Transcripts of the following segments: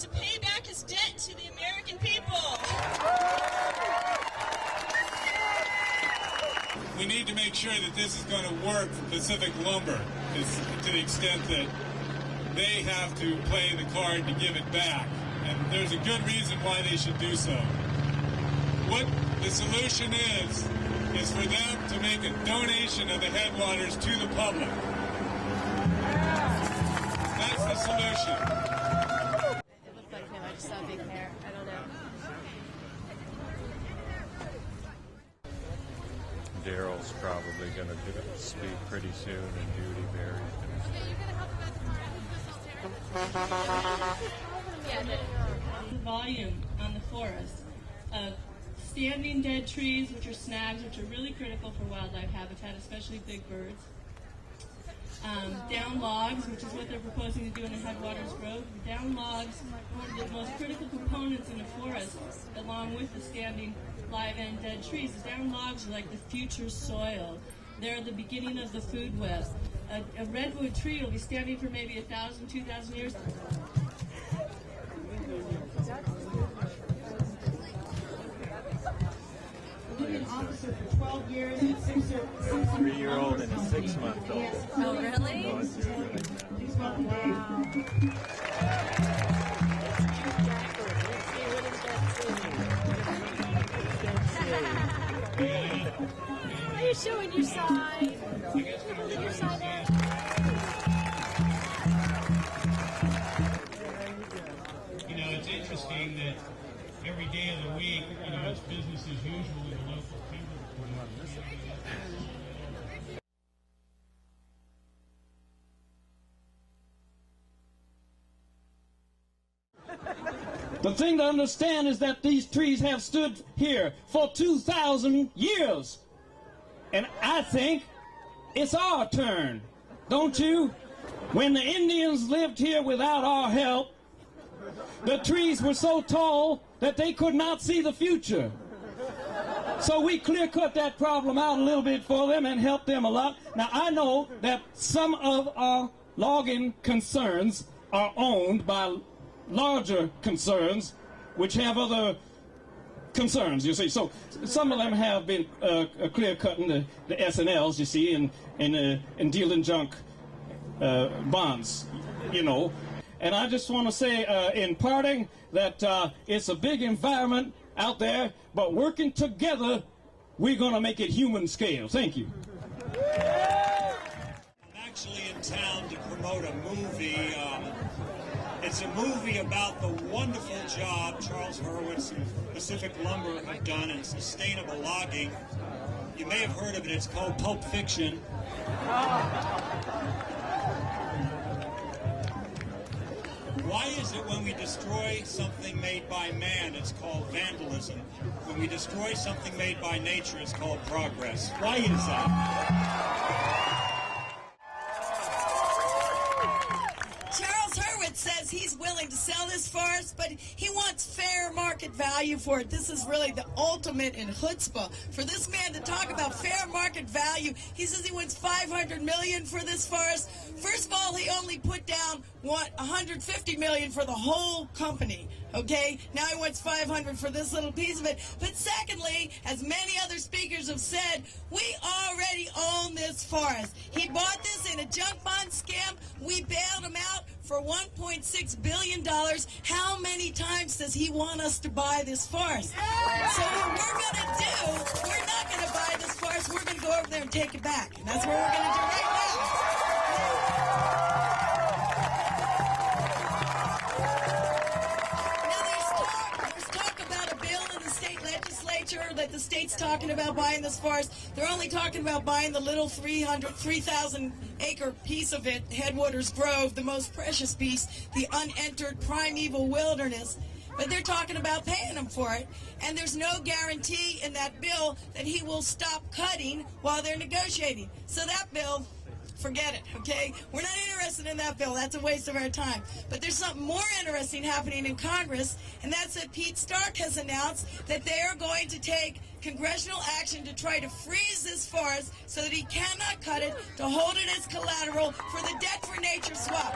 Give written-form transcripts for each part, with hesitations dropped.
to pay back his debt to the American people. We need to make sure that this is going to work for Pacific Lumber to the extent that they have to play the card to give it back. And there's a good reason why they should do so. What the solution is for them to make a donation of the headwaters to the public. That's the solution. It looked like him. I just saw big hair. I don't know. Daryl's probably going to speak pretty soon, and Judi Bari's going to speak. Yeah, you're going to help about The volume on the forest of standing dead trees, which are snags, which are really critical for wildlife habitat, especially big birds. Down logs, which is what they're proposing to do in the Headwaters Grove. Down logs, one of the most critical components in a forest, along with the standing live and dead trees. Down logs are like the future soil. They're the beginning of the food web. A redwood tree will be standing for maybe 1,000, 2,000 years. I've been an officer for 12 years and 3-year-old and a 6-month-old. Oh, really? Are you showing your side? Your side out? You know, it's interesting that every day of the week, you know, it's business as usual in the local timber. The thing to understand is that these trees have stood here for 2,000 years. And I think it's our turn, don't you? When the Indians lived here without our help, the trees were so tall that they could not see the future. So we clear-cut that problem out a little bit for them and helped them a lot. Now, I know that some of our logging concerns are owned by larger concerns, which have other concerns, you see. So some of them have been clear-cutting the S&Ls, you see, and dealing junk bonds, you know. And I just want to say in parting that it's a big environment out there, but working together, we're going to make it human scale. Thank you. I'm actually in town to promote a movie. It's a movie about the wonderful job Charles Hurwitz and Pacific Lumber have done in sustainable logging. You may have heard of it. It's called Pulp Fiction. Why is it when we destroy something made by man, it's called vandalism? When we destroy something made by nature, it's called progress. Why is that? Says he's willing to sell this forest, but he wants fair market value for it. This is really the ultimate in chutzpah for this man to talk about fair market value. He says he wants $500 million for this forest. First of all, he only put down $150 million for the whole company. Okay, now he wants $500 for this little piece of it. But secondly, as many other speakers have said, we already own this forest. He bought this in a junk bond scam. We bailed him out for $1.6 billion. How many times does he want us to buy this forest? So what we're going to do, we're not going to buy this forest. We're going to go over there and take it back. And that's what we're going to do right now. There's talk about a bill in the state legislature that the state's talking about buying this forest. They're only talking about buying the little 3,000-acre piece of it, Headwaters Grove, the most precious piece, the unentered primeval wilderness. But they're talking about paying him for it, and there's no guarantee in that bill that he will stop cutting while they're negotiating. So that bill, forget it, okay? We're not interested in that bill. That's a waste of our time. But there's something more interesting happening in Congress, and that's that Pete Stark has announced that they are going to take congressional action to try to freeze this forest so that he cannot cut it, to hold it as collateral for the Debt for Nature swap.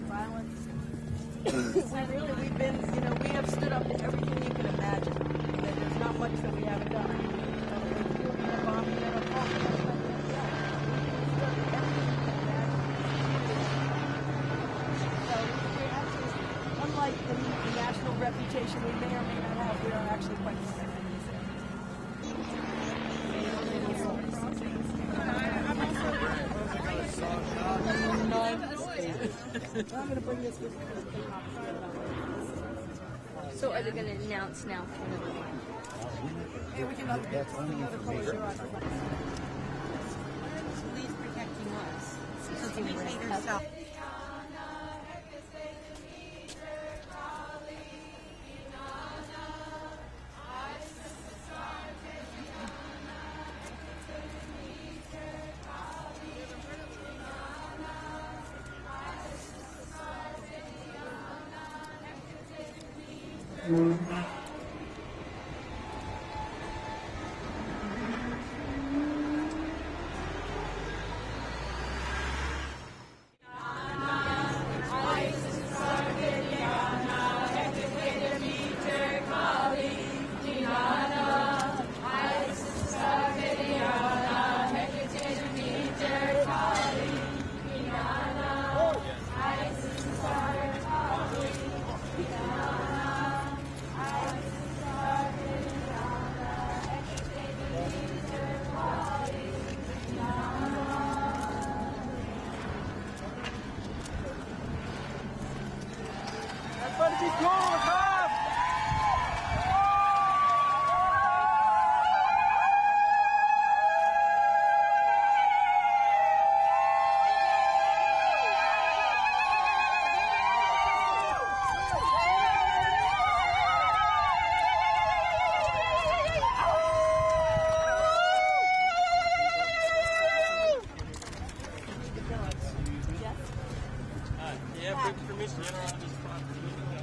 violence. We've been, we have stood up to everything you can imagine. That there's not much that we haven't done. Bombing at a park. Unlike the national reputation we may or may not have, we are actually quite effective. I'm going to bring this with me. So are they going to announce now? Hey, we can get the other colors you're on. Police protecting us. So can we say herself?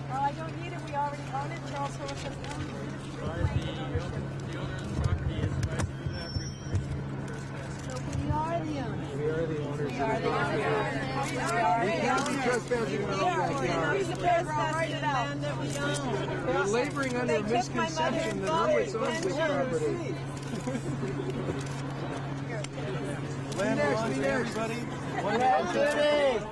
I don't need it. We already own it. Charles Horowitz has The owner of the property is advised to do that for permission. So we are the owners. We are the owners. We are the owners. We can't be trespassing in our own backyard. We're laboring under a misconception that Hurwitz owns this property. Land belongs to everybody. One city.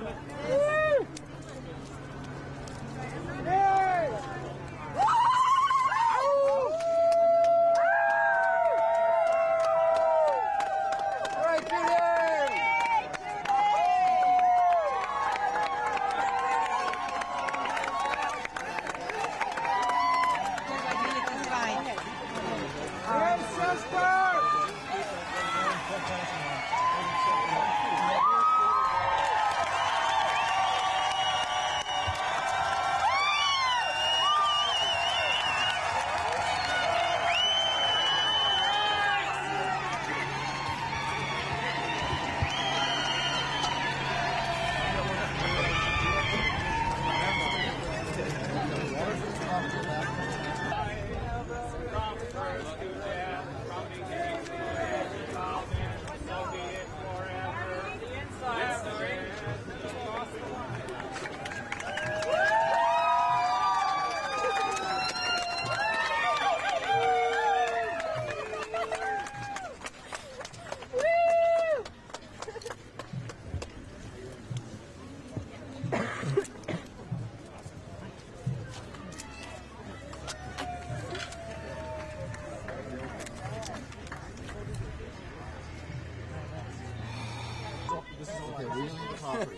Okay, we own the property.